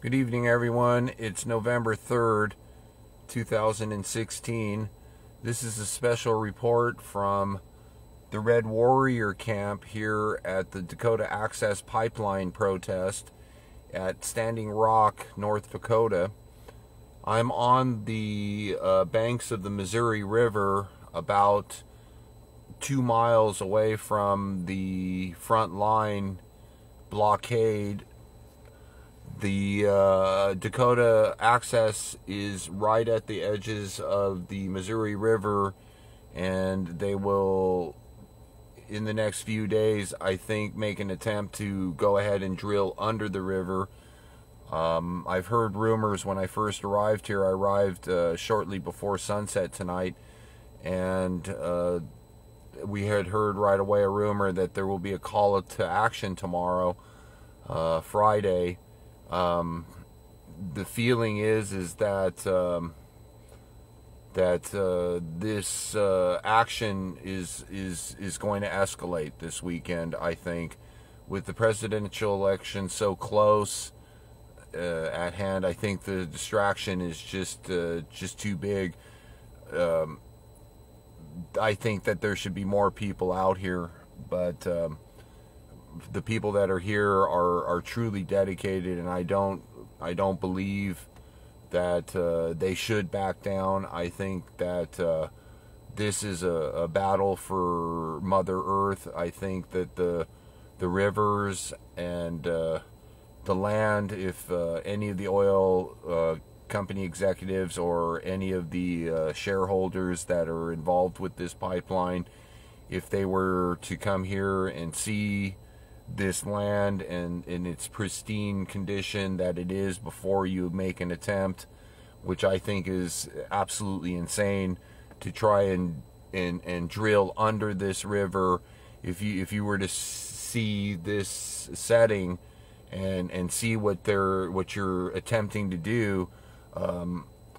Good evening, everyone. It's November 3rd, 2016. This is a special report from the Red Warrior camp here at the Dakota Access Pipeline protest at Standing Rock, North Dakota. I'm on the banks of the Missouri River, about 2 miles away from the front line blockade. The Dakota Access is right at the edges of the Missouri River, and they will, in the next few days, I think, make an attempt to go ahead and drill under the river. I've heard rumors when I first arrived here. I arrived shortly before sunset tonight, and we had heard right away a rumor that there will be a call to action tomorrow, Friday. The feeling is that this action is going to escalate this weekend. I think, with the presidential election so close at hand, I think the distraction is just too big. I think that there should be more people out here, but the people that are here are truly dedicated, and I don't believe that they should back down. I think that this is a battle for Mother Earth. I think that the rivers and the land, if any of the oil company executives or any of the shareholders that are involved with this pipeline, if they were to come here and see this land and in its pristine condition that it is before you make an attempt, which I think is absolutely insane, to try and drill under this river. If you were to see this setting and see what you're attempting to do,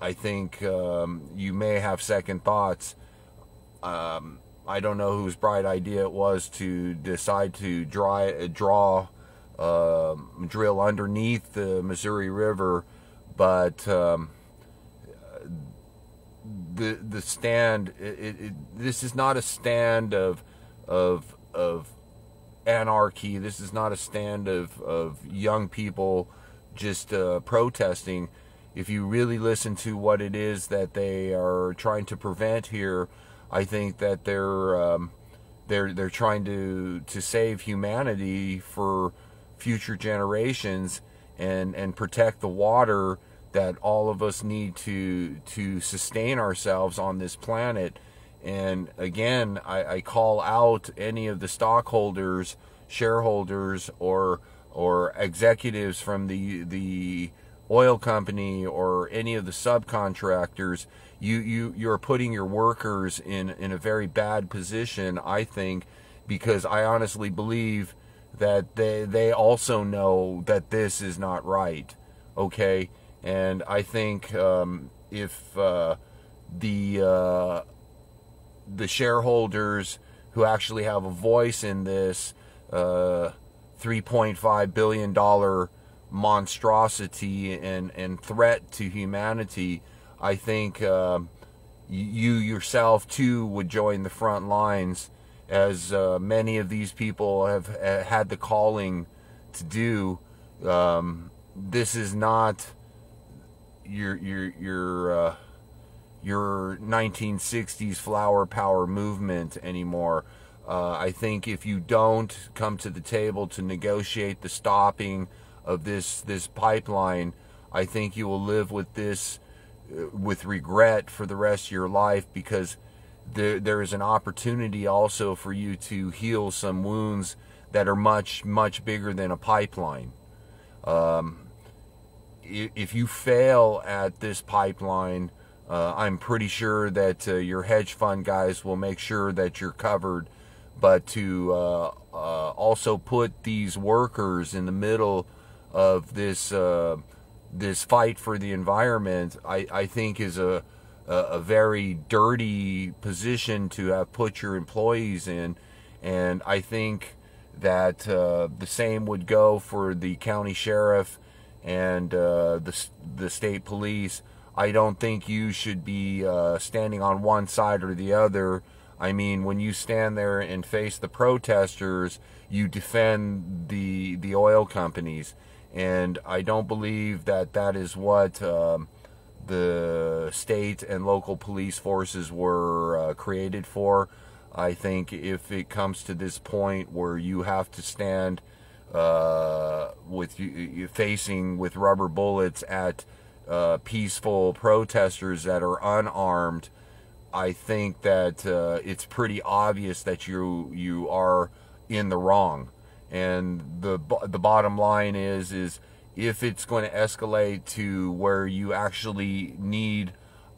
I think you may have second thoughts. I don't know whose bright idea it was to decide to drill underneath the Missouri River, but the stand. This is not a stand of anarchy. This is not a stand of young people just protesting. If you really listen to what it is that they are trying to prevent here, I think that they're trying to save humanity for future generations and protect the water that all of us need to sustain ourselves on this planet. And again, I call out any of the stockholders, shareholders, or executives from the oil company or any of the subcontractors. You're putting your workers in a very bad position, I think, because I honestly believe that they also know that this is not right. Okay, and I think if the shareholders who actually have a voice in this $3.5 billion monstrosity and threat to humanity, I think you yourself too would join the front lines, as many of these people have had the calling to do. This is not your 1960s flower power movement anymore. I think if you don't come to the table to negotiate the stopping of this pipeline, I think you will live with this with regret for the rest of your life, because there is an opportunity also for you to heal some wounds that are much bigger than a pipeline. If you fail at this pipeline, I'm pretty sure that your hedge fund guys will make sure that you're covered. But to also put these workers in the middle of this fight for the environment, I think is a very dirty position to have put your employees in. And I think that the same would go for the county sheriff and the state police, I don't think you should be standing on one side or the other. I mean, when you stand there and face the protesters, you defend the oil companies, and I don't believe that that is what the state and local police forces were created for. I think if it comes to this point where you have to stand with you facing with rubber bullets at peaceful protesters that are unarmed, I think that it's pretty obvious that you are in the wrong. And the bottom line is if it's going to escalate to where you actually need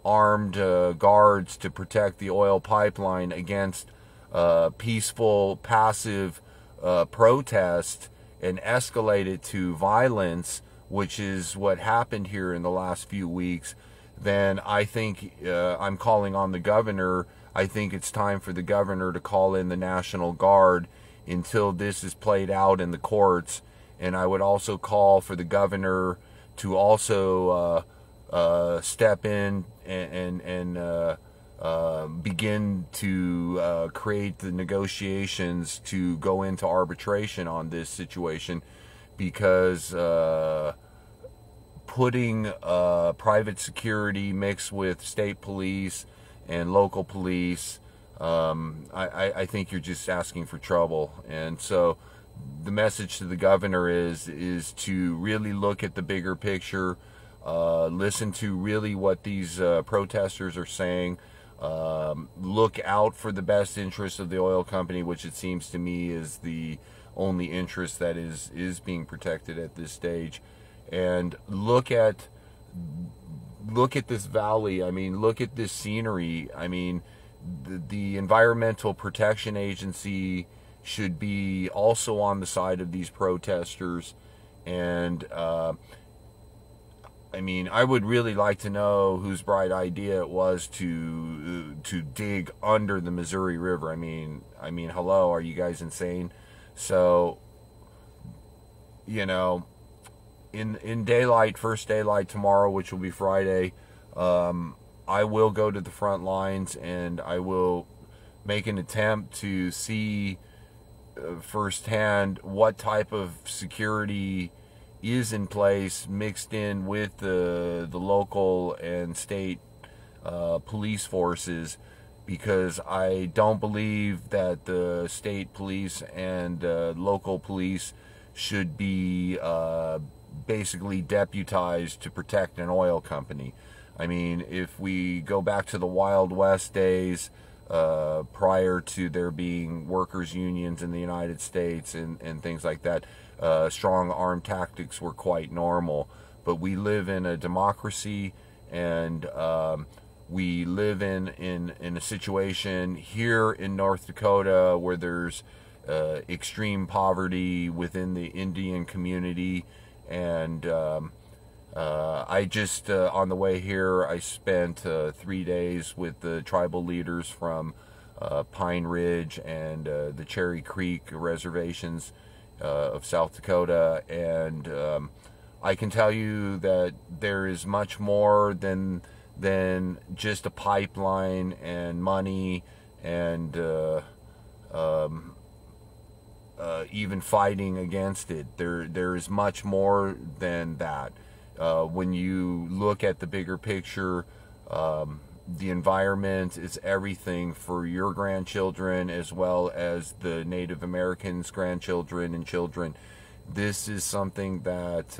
armed guards to protect the oil pipeline against peaceful, passive protest, and escalate it to violence, which is what happened here in the last few weeks, then I think I'm calling on the governor. I think it's time for the governor to call in the National Guard until this is played out in the courts. And I would also call for the governor to also step in and begin to create the negotiations to go into arbitration on this situation, because putting private security mixed with state police and local police, I think you're just asking for trouble. And so the message to the governor is to really look at the bigger picture, listen to really what these protesters are saying, look out for the best interest of the oil company, which it seems to me is the only interest that is being protected at this stage. And look at this valley. I mean, look at this scenery. I mean, the Environmental Protection Agency should be also on the side of these protesters. And I mean, I would really like to know whose bright idea it was to dig under the Missouri River. I mean, hello, are you guys insane? So, you know, in daylight, first daylight tomorrow, which will be Friday, I will go to the front lines and I will make an attempt to see firsthand what type of security is in place, mixed in with the local and state police forces, because I don't believe that the state police and local police should be basically deputized to protect an oil company. I mean, if we go back to the Wild West days, prior to there being workers' unions in the United States and things like that, strong arm tactics were quite normal. But we live in a democracy, and we live in a situation here in North Dakota where there's extreme poverty within the Indian community. And I just, on the way here, I spent 3 days with the tribal leaders from Pine Ridge and the Cherry Creek reservations of South Dakota. And I can tell you that there is much more than just a pipeline and money and even fighting against it. There is much more than that. When you look at the bigger picture, the environment is everything for your grandchildren as well as the Native Americans' grandchildren and children. This is something that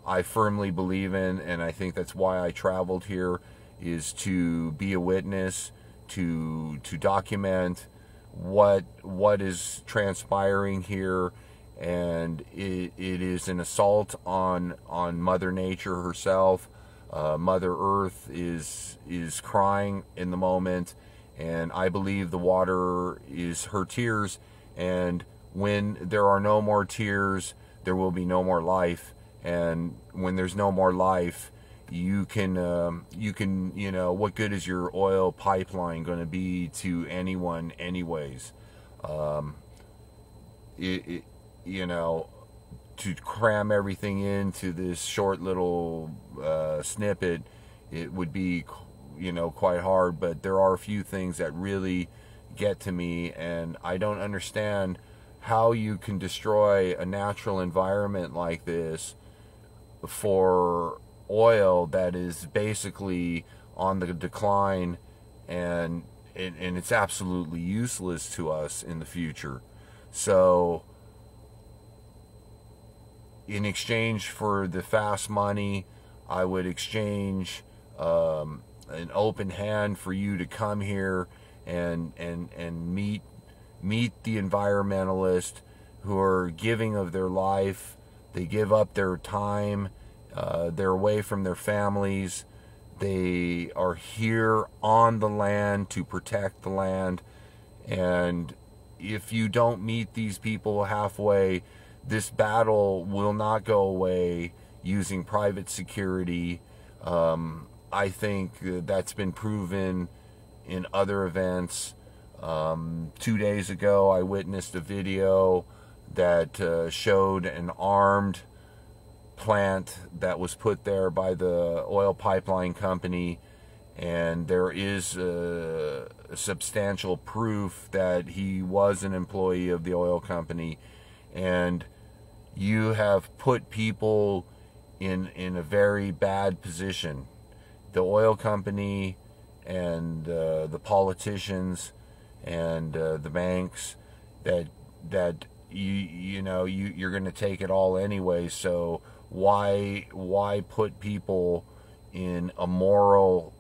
I firmly believe in, and I think that's why I traveled here, is to be a witness, to document what is transpiring here. And it is an assault on Mother Nature herself. Mother Earth is crying in the moment, and I believe the water is her tears. And when there are no more tears, there will be no more life. And when there's no more life, you can what good is your oil pipeline going to be to anyone anyways? to cram everything into this short little snippet, it would be, you know, quite hard. But there are a few things that really get to me, and I don't understand how you can destroy a natural environment like this for oil that is basically on the decline, and it's absolutely useless to us in the future. So in exchange for the fast money, I would exchange an open hand for you to come here and meet the environmentalists who are giving of their life. They give up their time. They're away from their families. They are here on the land to protect the land. And if you don't meet these people halfway, this battle will not go away using private security. I think that's been proven in other events. 2 days ago, I witnessed a video that showed an armed plant that was put there by the oil pipeline company, and there is substantial proof that he was an employee of the oil company. And you have put people in a very bad position. The oil company and the politicians and the banks that you're going to take it all anyway. So why put people in a moral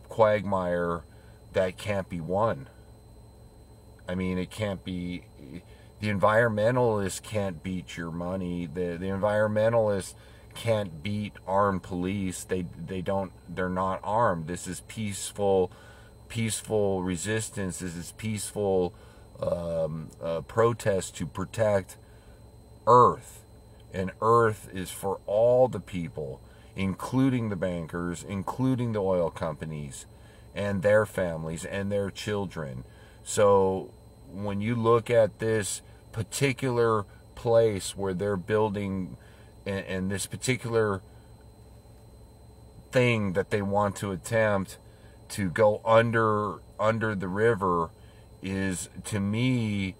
quagmire that can't be won? I mean, it can't be. The environmentalists can't beat your money. The environmentalists can't beat armed police. They're not armed. This is peaceful resistance. This is peaceful protest to protect Earth. And Earth is for all the people, including the bankers, including the oil companies and their families and their children. So when you look at this particular place where they're building, and this particular thing that they want to attempt to go under the river, is, to me,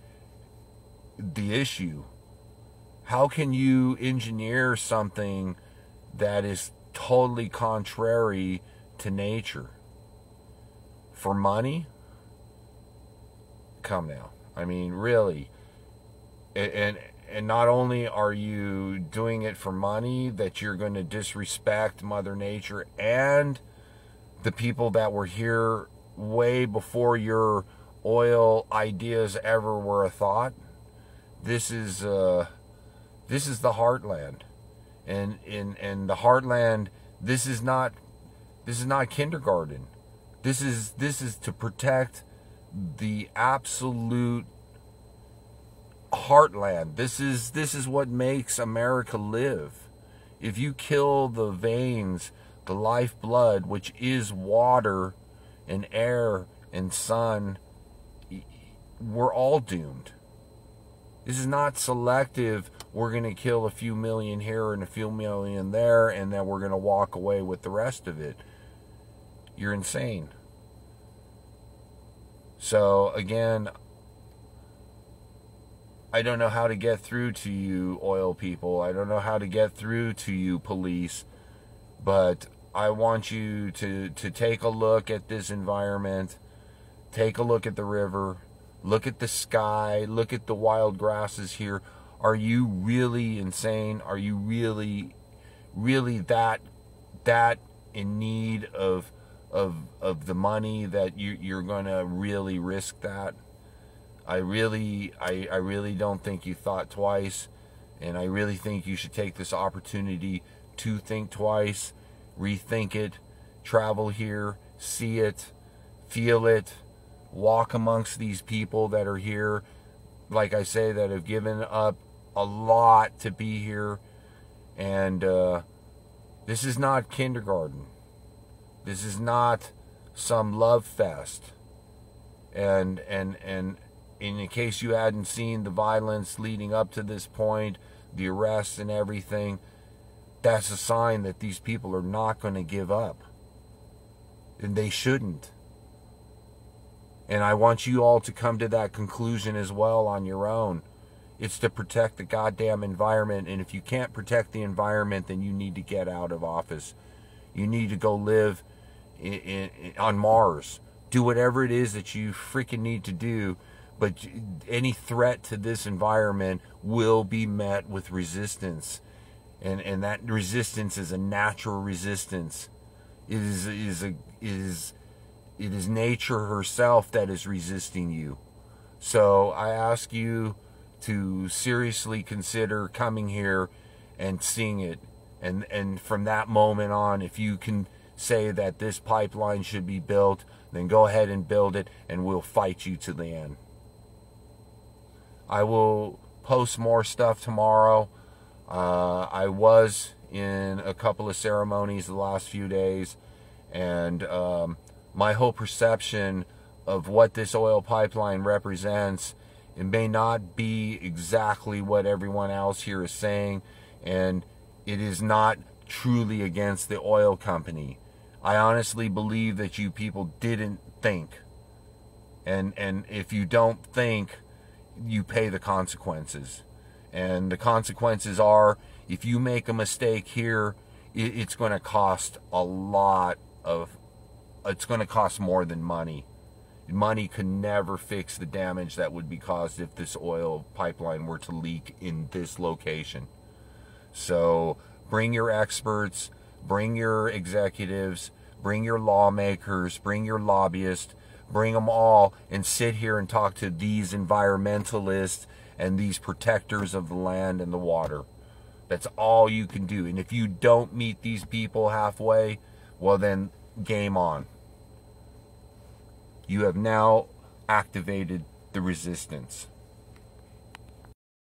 the issue. How can you engineer something that is totally contrary to nature for money? Come now. I mean, really. And not only are you doing it for money, that you're going to disrespect Mother Nature and the people that were here way before your oil ideas ever were a thought. This is the heartland, and in the heartland, this is not kindergarten. This is to protect the absolute heartland. This is what makes America live. If you kill the veins, the lifeblood, which is water and air and sun, we're all doomed. This is not selective. We're going to kill a few million here and a few million there, and then we're going to walk away with the rest of it. You're insane. So again, I don't know how to get through to you oil people. I don't know how to get through to you police. But I want you to take a look at this environment. Take a look at the river. Look at the sky. Look at the wild grasses here. Are you really insane? Are you really that in need of the money that you're going to really risk that? I really don't think you thought twice, and I really think you should take this opportunity to think twice, rethink it, travel here, see it, feel it, walk amongst these people that are here, like I say, that have given up a lot to be here. And this is not kindergarten. This is not some love fest. And in case you hadn't seen the violence leading up to this point, the arrests and everything, that's a sign that these people are not going to give up. And they shouldn't. And I want you all to come to that conclusion as well on your own. It's to protect the goddamn environment. And if you can't protect the environment, then you need to get out of office. You need to go live on Mars. Do whatever it is that you freaking need to do. But any threat to this environment will be met with resistance. And that resistance is a natural resistance. It is nature herself that is resisting you. So I ask you to seriously consider coming here and seeing it. And from that moment on, if you can say that this pipeline should be built, then go ahead and build it, and we'll fight you to the end. I will post more stuff tomorrow. I was in a couple of ceremonies the last few days, and my whole perception of what this oil pipeline represents, it may not be exactly what everyone else here is saying, and it is not truly against the oil company. I honestly believe that you people didn't think, and if you don't think, you pay the consequences. And the consequences are, if you make a mistake here, it's going to cost a lot of, it's going to cost more than money. Money could never fix the damage that would be caused if this oil pipeline were to leak in this location. So bring your experts, bring your executives, bring your lawmakers, bring your lobbyists, bring them all and sit here and talk to these environmentalists and these protectors of the land and the water. That's all you can do. And if you don't meet these people halfway, well then, game on. You have now activated the resistance.